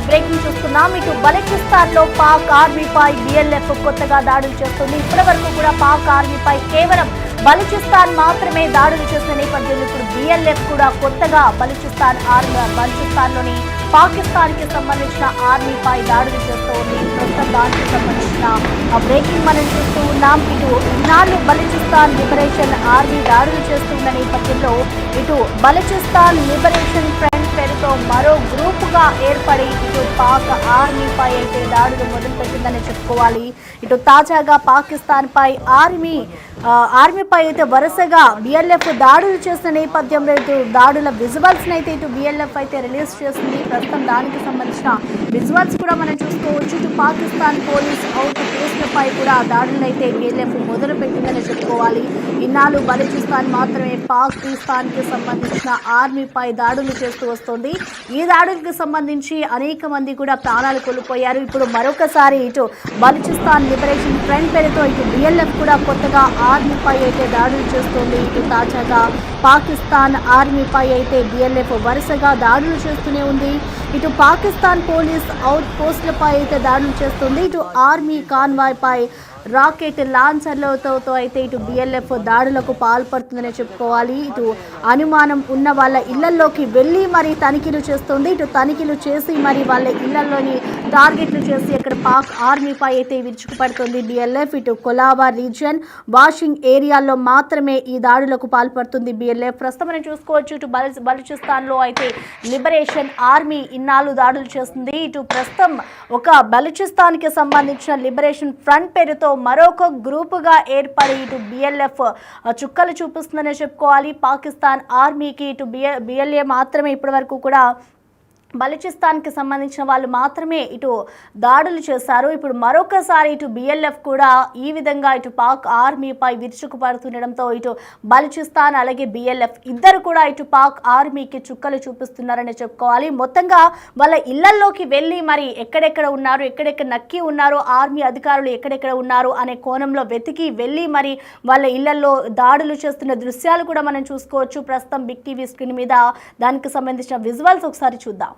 Breaking చూస్తున్నాం. ఇటు బలూచిస్తాన్ లో పాక్ ఆర్మీపై BLF కొత్తగా దాడులు చేస్తుంది. ఇప్పటివరకు కూడా పాక్ ఆర్మీపై కేవలం బలూచిస్తాన్ మాత్రమే దాడులు చేసిన నేపథ్యంలో ఇప్పుడు BLF కూడా కొత్తగా బలూచిస్తాన్లోని పాకిస్తాన్ కి సంబంధించిన ఆర్మీపై దాడులు చేస్తూ ఉంది. ప్రస్తుతం దానికి సంబంధించిన బ్రేకింగ్ మనం చూస్తూ ఉన్నాం. ఇటు ఇన్నాళ్ళు బలూచిస్తాన్ లిబరేషన్ ఆర్మీ దాడులు చేస్తున్న నేపథ్యంలో ఇటు బలూచిస్తాన్ లిబరేషన్ ఫ్రంట్ పేరుతో మరో గ్రూపుగా ఏర్పడి ఇటు పాక్ ఆర్మీపై అయితే దాడులు మొదలుపెట్టిందని చెప్పుకోవాలి. ఇటు తాజాగా పాకిస్తాన్ పై ఆర్మీపై అయితే వరుసగా BLF దాడులు చేసిన నేపథ్యంలో ఇటు దాడుల విజువల్స్ అయితే ఇటు BLF అయితే రిలీజ్ చేసింది. ప్రస్తుతం దానికి సంబంధించిన విజువల్స్ కూడా మనం చూసుకోవచ్చు. ఇటు పాకిస్తాన్ పోలీస్ అవుట్ పోస్టులపై కూడా దాడులు అయితే BLF మొదలు పెట్టిందని చెప్పుకోవాలి. ఇన్నాళ్ళు బలూచిస్తాన్ మాత్రమే పాకిస్తాన్ కి సంబంధించిన ఆర్మీపై దాడులు చేస్తూ వస్తుంది. ఈ దాడులకు సంబంధించి అనేక మంది కూడా ప్రాణాలు కోల్పోయారు. ఇప్పుడు మరొకసారి ఇటు బలూచిస్తాన్ లిబరేషన్ ఫ్రంట్ పేరుతో ఇటు BLF కూడా కొత్తగా ఆర్మీపై అయితే దాడులు చేస్తుంది. ఇటు తాజాగా పాకిస్తాన్ ఆర్మీపై అయితే BLF వరుసగా దాడులు చేస్తూనే ఉంది. ఇటు పాకిస్తాన్ పోలీస్ అవుట్ పోస్టులపై అయితే దాడులు చేస్తుంది. ఇటు ఆర్మీ కాన్వాయ్ పై రాకెట్ లాంచర్లతో అయితే ఇటు BLF దాడులకు పాల్పడుతుందని చెప్పుకోవాలి. ఇటు అనుమానం ఉన్న వాళ్ళ ఇళ్లలోకి వెళ్ళి మరి తనిఖీలు చేస్తుంది. ఇటు తనిఖీలు చేసి మరి వాళ్ళ ఇళ్లలోని టార్గెట్లు చేసి అక్కడ పాక్ ఆర్మీపై అయితే విరుచుకుపడుతుంది BLF. ఇటు కొలాబా రీజియన్ వాషింగ్ ఏరియాల్లో మాత్రమే ఈ దాడులకు పాల్పడుతుంది BLF. ప్రస్తుతం మనం చూసుకోవచ్చు. ఇటు బలూచిస్తాన్లో అయితే లిబరేషన్ ఆర్మీ ఇన్నాళ్ళు దాడులు చేస్తుంది. ఇటు ప్రస్తుతం ఒక బలూచిస్తాన్కి సంబంధించిన లిబరేషన్ ఫ్రంట్ పేరుతో మరొక గ్రూపుగా ఏర్పడి ఇటు BLF చుక్కలు చూపిస్తుందనే చెప్పుకోవాలి. పాకిస్తాన్ ఆర్మీకి ఇటు BLA మాత్రమే ఇప్పటివరకు కూడా బలూచిస్తాన్కి సంబంధించిన వాళ్ళు మాత్రమే ఇటు దాడులు చేశారు. ఇప్పుడు మరొకసారి ఇటు BLF కూడా ఈ విధంగా ఇటు పాక్ ఆర్మీపై విరుచుకుపడుతుండడంతో ఇటు బలూచిస్తాన్ అలాగే BLF ఇద్దరు కూడా ఇటు పాక్ ఆర్మీకి చుక్కలు చూపిస్తున్నారని చెప్పుకోవాలి. మొత్తంగా వాళ్ళ ఇళ్లల్లోకి వెళ్ళి మరి ఎక్కడెక్కడ ఉన్నారు, ఎక్కడెక్కడ నక్కి ఉన్నారు, ఆర్మీ అధికారులు ఎక్కడెక్కడ ఉన్నారు అనే కోణంలో వెతికి వెళ్ళి మరి వాళ్ళ ఇళ్లలో దాడులు చేస్తున్న దృశ్యాలు కూడా మనం చూసుకోవచ్చు. ప్రస్తుతం బిగ్ టీవీ స్క్రీన్ మీద దానికి సంబంధించిన విజువల్స్ ఒకసారి చూద్దాం.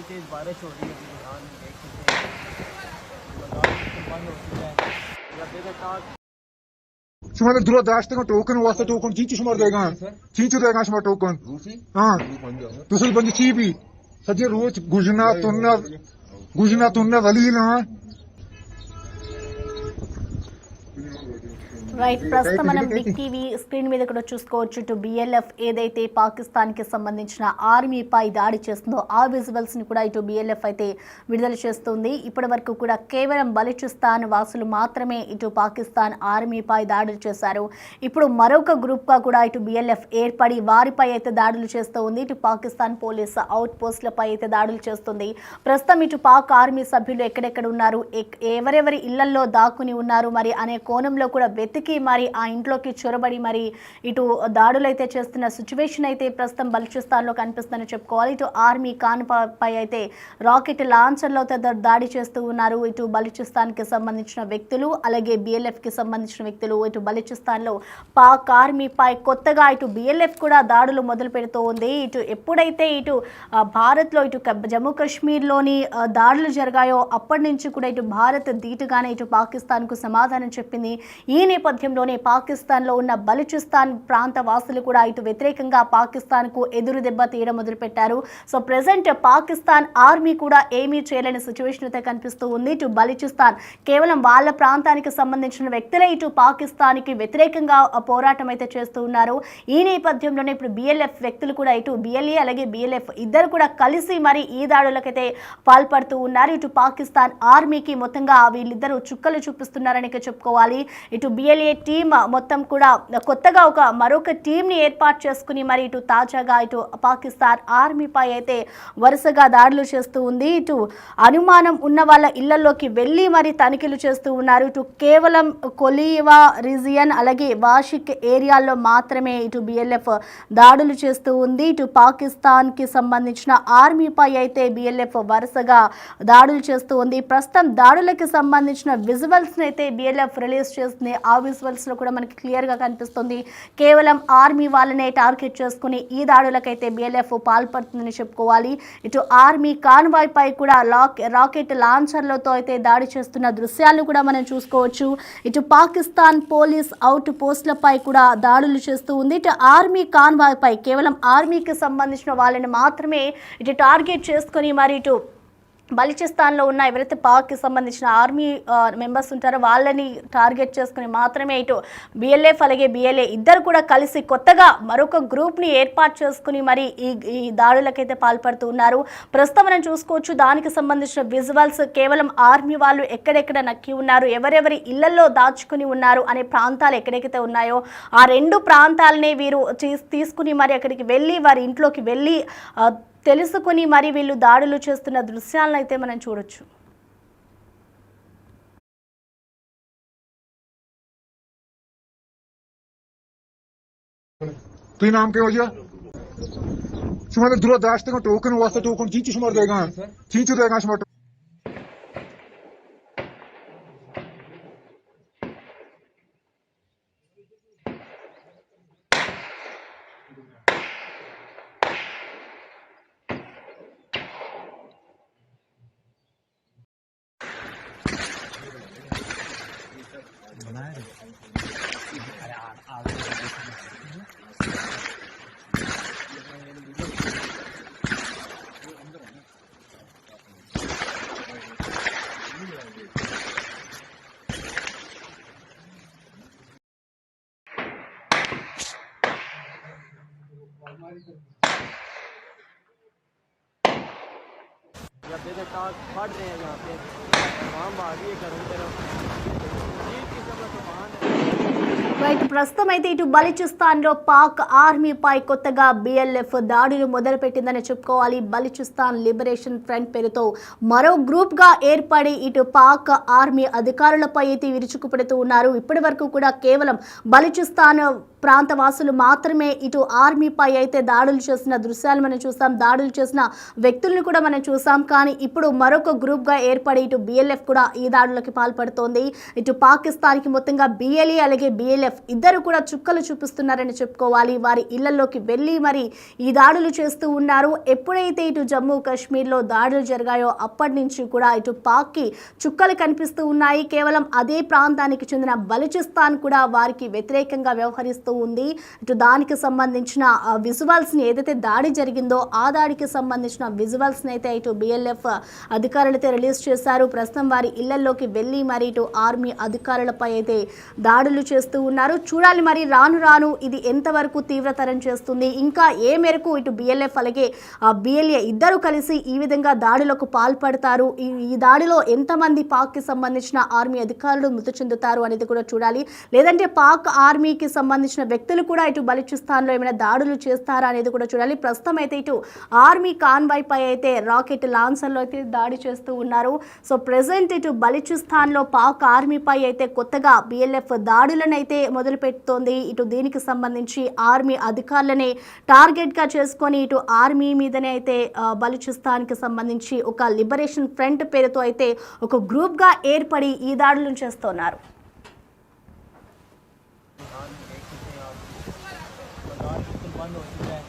तेज बारिश हो रही है बिहार में, देख सकते हैं बंद हो चुका है. شما در داشت که توکن واسه توکن چی شما دیگه چی دیگه شما توکن हाँ दूसरी बंदी ची भी सजे रोज गुजना तुन्ना वली ना రైట్. ప్రస్తుతం మనం బిగ్ టీవీ స్క్రీన్ మీద కూడా చూసుకోవచ్చు. ఇటు BLF ఏదైతే పాకిస్తాన్కి సంబంధించిన ఆర్మీపై దాడి చేస్తుందో ఆ విజువల్స్ని కూడా ఇటు BLF అయితే విడుదల చేస్తుంది. ఇప్పటి వరకు కూడా కేవలం బలూచిస్తాన్ వాసులు మాత్రమే ఇటు పాకిస్తాన్ ఆర్మీపై దాడులు చేశారు. ఇప్పుడు మరొక గ్రూప్గా కూడా ఇటు BLF ఏర్పడి వారిపై అయితే దాడులు చేస్తూ ఉంది. ఇటు పాకిస్తాన్ పోలీస్ అవుట్ పోస్టులపై అయితే దాడులు చేస్తుంది. ప్రస్తుతం ఇటు పాక్ ఆర్మీ సభ్యులు ఎక్కడెక్కడ ఉన్నారు, ఎవరెవరి ఇళ్లల్లో దాక్కుని ఉన్నారు మరి అనే కోణంలో కూడా వెతికి వెతికి మరి ఆ ఇంట్లోకి చొరబడి మరి ఇటు దాడులు అయితే చేస్తున్న సిచ్యువేషన్ అయితే ప్రస్తుతం బలూచిస్తాన్లో కనిపిస్తుందని చెప్పుకోవాలి. ఇటు ఆర్మీ పై అయితే రాకెట్ లాంచర్లతో దాడి చేస్తూ ఉన్నారు ఇటు బలూచిస్తాన్కి సంబంధించిన వ్యక్తులు, అలాగే BLFకి సంబంధించిన వ్యక్తులు. ఇటు బలూచిస్తాన్లో పాక్ ఆర్మీపై కొత్తగా ఇటు BLF కూడా దాడులు మొదలు పెడుతూ ఉంది. ఇటు ఎప్పుడైతే ఇటు భారత్లో ఇటు జమ్మూ కాశ్మీర్లోని దాడులు జరిగాయో అప్పటి నుంచి కూడా ఇటు భారత్ ధీటుగానే ఇటు పాకిస్తాన్కు సమాధానం చెప్పింది. ఈ నేపథ్యంలోనే పాకిస్తాన్లో ఉన్న బలూచిస్తాన్ ప్రాంత వాసులు కూడా ఇటు వ్యతిరేకంగా పాకిస్తాన్కు ఎదురు దెబ్బ తీయడం మొదలుపెట్టారు. సో ప్రెసెంట్ పాకిస్తాన్ ఆర్మీ కూడా ఏమీ చేయలేని సిచ్యువేషన్ అయితే కనిపిస్తూ ఉంది. ఇటు బలూచిస్తాన్ కేవలం వాళ్ళ ప్రాంతానికి సంబంధించిన వ్యక్తులే ఇటు పాకిస్తాన్కి వ్యతిరేకంగా పోరాటం అయితే చేస్తూ ఉన్నారు. ఈ నేపథ్యంలోనే ఇప్పుడు BLF వ్యక్తులు కూడా ఇటు BLA అలాగే BLF ఇద్దరు కూడా కలిసి మరి ఈ దాడులకైతే పాల్పడుతూ ఉన్నారు. ఇటు పాకిస్తాన్ ఆర్మీకి మొత్తంగా వీళ్ళిద్దరూ చుక్కలు చూపిస్తున్నారని చెప్పుకోవాలి. ఇటు BLA టీం మొత్తం కూడా కొత్తగా మరొక టీంని ఏర్పాటు చేసుకుని మరి ఇటు తాజాగా ఇటు పాకిస్తాన్ ఆర్మీపై అయితే వరుసగా దాడులు చేస్తూ ఉంది. ఇటు అనుమానం ఉన్న వాళ్ళ ఇళ్లలోకి వెళ్ళి మరి తనిఖీలు చేస్తూ ఉన్నారు. ఇటు కేవలం కొలీవా రీజియన్ అలాగే వాషిక్ ఏరియాల్లో మాత్రమే ఇటు BLF దాడులు చేస్తూ ఉంది. ఇటు పాకిస్తాన్కి సంబంధించిన ఆర్మీపై అయితే BLF వరుసగా దాడులు చేస్తూ ఉంది. ప్రస్తుతం దాడులకి సంబంధించిన విజువల్స్ అయితే BLF రిలీజ్ చేస్తుంది. ఆ విజువల్స్ లో కూడా మనకి క్లియర్ గా కనిపిస్తుంది. కేవలం ఆర్మీ వాళ్ళనే టార్గెట్ చేసుకుని ఈ దాడులకైతే BLF పాల్పడుతుందని చెప్పుకోవాలి. ఇటు ఆర్మీ కాన్వాయ్ పై కూడా రాకెట్ లాంచర్లతో అయితే దాడి చేస్తున్న దృశ్యాలను కూడా మనం చూసుకోవచ్చు. ఇటు పాకిస్తాన్ పోలీస్ అవుట్ పోస్టులపై కూడా దాడులు చేస్తూ ఉంది. ఇటు ఆర్మీ కాన్వాయ్ పై కేవలం ఆర్మీకి సంబంధించిన వాళ్ళని మాత్రమే ఇటు టార్గెట్ చేసుకుని మరి ఇటు బలూచిస్తాన్లో ఉన్న ఎవరైతే పాక్కి సంబంధించిన ఆర్మీ మెంబర్స్ ఉంటారో వాళ్ళని టార్గెట్ చేసుకుని మాత్రమే ఇటు BLF అలాగే BLA ఇద్దరు కూడా కలిసి కొత్తగా మరొక గ్రూప్ని ఏర్పాటు చేసుకుని మరి ఈ దాడులకైతే పాల్పడుతూ ఉన్నారు. ప్రస్తుతం మనం చూసుకోవచ్చు దానికి సంబంధించిన విజువల్స్ కేవలం ఆర్మీ వాళ్ళు ఎక్కడెక్కడ నక్కి ఉన్నారు, ఎవరెవరి ఇళ్లలో దాచుకుని ఉన్నారు అనే ప్రాంతాలు ఎక్కడెక్కడైతే ఉన్నాయో ఆ రెండు ప్రాంతాలనే వీరు తీసుకుని మరి అక్కడికి వెళ్ళి వారి ఇంట్లోకి వెళ్ళి తెలుసుకుని మరి వీళ్ళు దాడులు చేస్తున్న దృశ్యాలను అయితే మనం చూడొచ్చు. तुझे नाम क्या हो गया? शुमार दूरदर्श टोकन वास्ते टोकन चीचू शुमार देगा, चीचू देगा शुमार जब देखो टाक फट रहे हैं यहाँ पे तमाम भागी है घरों की तरफ రైట్ ప్రస్తుతం అయితే ఇటు బలూచిస్తాన్లో పాక్ ఆర్మీపై కొత్తగా BLF దాడులు మొదలుపెట్టిందని చెప్పుకోవాలి. బలూచిస్తాన్ లిబరేషన్ ఫ్రంట్ పేరుతో మరో గ్రూప్గా ఏర్పడి ఇటు పాక్ ఆర్మీ అధికారులపై అయితే విరుచుకుపడుతూ ఉన్నారు. ఇప్పటి వరకు కూడా కేవలం బలూచిస్తాన్ ప్రాంత వాసులు మాత్రమే ఇటు ఆర్మీపై అయితే దాడులు చేసిన దృశ్యాలు మనం చూసాం, దాడులు చేసిన వ్యక్తులను కూడా మనం చూసాం. కానీ ఇప్పుడు మరొక గ్రూప్గా ఏర్పడి ఇటు BLF కూడా ఈ దాడులకి పాల్పడుతోంది. ఇటు పాకిస్తాన్కి మొత్తంగా BLA అలాగే BLF ఇద్దరు కూడా చుక్కలు చూపిస్తున్నారని చెప్పుకోవాలి. వారి ఇళ్లలోకి వెళ్ళి మరి ఈ దాడులు చేస్తూ ఉన్నారు. ఎప్పుడైతే ఇటు జమ్మూ కాశ్మీర్లో దాడులు జరిగాయో అప్పటి నుంచి కూడా ఇటు పాక్కి చుక్కలు కనిపిస్తూ ఉన్నాయి. కేవలం అదే ప్రాంతానికి చెందిన బలూచిస్తాన్ కూడా వారికి వ్యతిరేకంగా వ్యవహరిస్తూ ఉంది. ఇటు దానికి సంబంధించిన విజువల్స్ని ఏదైతే దాడి జరిగిందో ఆ దాడికి సంబంధించిన విజువల్స్ని అయితే ఇటు BLF అధికారులైతే రిలీజ్ చేశారు. ప్రస్తుతం వారి ఇళ్లలోకి వెళ్ళి మరి ఇటు ఆర్మీ అధికారులపై అయితే దాడులు చేస్తూ ఉన్నారు. చూడాలి మరి రాను రాను ఇది ఎంతవరకు తీవ్రతరం చేస్తుంది, ఇంకా ఏ మేరకు ఇటు BLF అలాగే BLA ఇద్దరు కలిసి ఈ విధంగా దాడులకు పాల్పడతారు, ఈ దాడిలో ఎంతమంది పాక్కి సంబంధించిన ఆర్మీ అధికారులు మృతి చెందుతారు అనేది కూడా చూడాలి. లేదంటే పాక్ ఆర్మీకి సంబంధించిన సంబంధించిన వ్యక్తులు కూడా ఇటు బలూచిస్తాన్లో ఏమైనా దాడులు చేస్తారా అనేది కూడా చూడాలి. ప్రస్తుతం అయితే ఇటు ఆర్మీ కాన్వాయ్ పై అయితే రాకెట్ లాంచర్లో అయితే దాడి చేస్తూ ఉన్నారు. సో ప్రెసెంట్ ఇటు బలూచిస్తాన్లో పాక్ ఆర్మీపై అయితే కొత్తగా బిఎల్ఎఫ్ దాడులను అయితే మొదలుపెడుతోంది. ఇటు దీనికి సంబంధించి ఆర్మీ అధికారులని టార్గెట్గా చేసుకొని ఇటు ఆర్మీ మీదనే అయితే బలూచిస్తాన్కి సంబంధించి ఒక లిబరేషన్ ఫ్రంట్ పేరుతో అయితే ఒక గ్రూప్గా ఏర్పడి ఈ దాడులను చేస్తున్నారు. बंद हो चुका है।